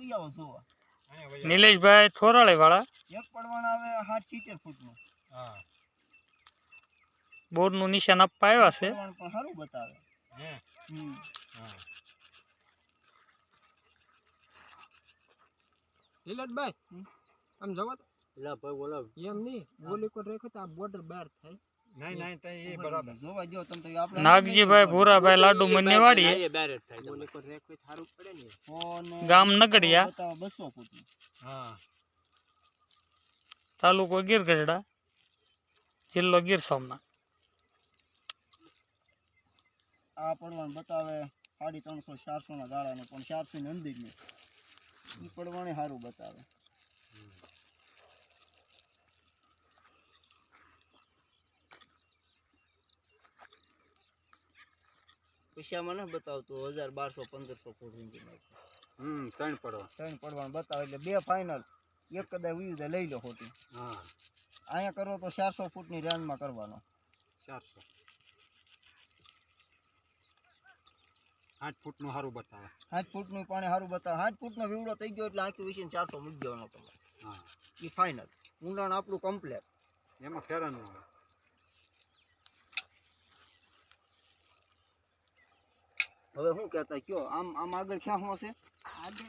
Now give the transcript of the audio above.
વી આવો જોવા નિલેશભાઈ થોરાળે વાળા એક પડવાણ આવે 60-70 ફૂટનું. હા બોર્ડ નું નિશાન આપવા આવ્યા છે. પડવાણ પણ સારું બતાવે. હે હા નીલેશભાઈ આમ જવા દો. લા ભાઈ બોલો એમ નહીં બોલી કોઈ રેખો તો આ બોર્ડર બહાર થાય. નહીં તઈ એ બરાબર જોવા જો તમે તો આપણે નાગજીભાઈ ભૂરાભાઈ લાડુ મની વાડીએ એ ડાયરેક્ટ થાય બોલી કોઈ રેખો સારું પડે ને. ફોન ગામ નગડિયા બતાવે 200 ફૂટનું. હા તાલુકો ગીર ગઢડા જિલ્લો ગીર સોમનાથ. આ પડવાણ બતાવે 350-400 ના ગાળાનું પણ 400 ની અંદર નું ઈ પડવાણે સારું બતાવે. પૈસામાં ન બતાવતું 1000-1200-1500 ફૂટ ઊંચી નાખે. ત્રણ પડવા ત્રણ પડવાણ બતાવે એટલે બે ફાઇનલ એક કદાચ વીજ લઈ લો ખોટી. હા અહીંયા કરો તો 400 ફૂટની રેન્જમાં કરવાનો. 400 8 ફૂટનું સારું બતાવે 60 ફૂટનું પાણી સારું બતાવે. 60 ફૂટનો વીવડો થઈ ગયો એટલે આખી વિશે 400 મૂકી દેવાનો તમારે. હા એ ફાઇનલ ઊંડાણ આપણું કમ્પ્લેટ. એમાં ફેરવાનું આવે હવે શું કહેતા કયો આમ આગળ ક્યાં હશે? આગળ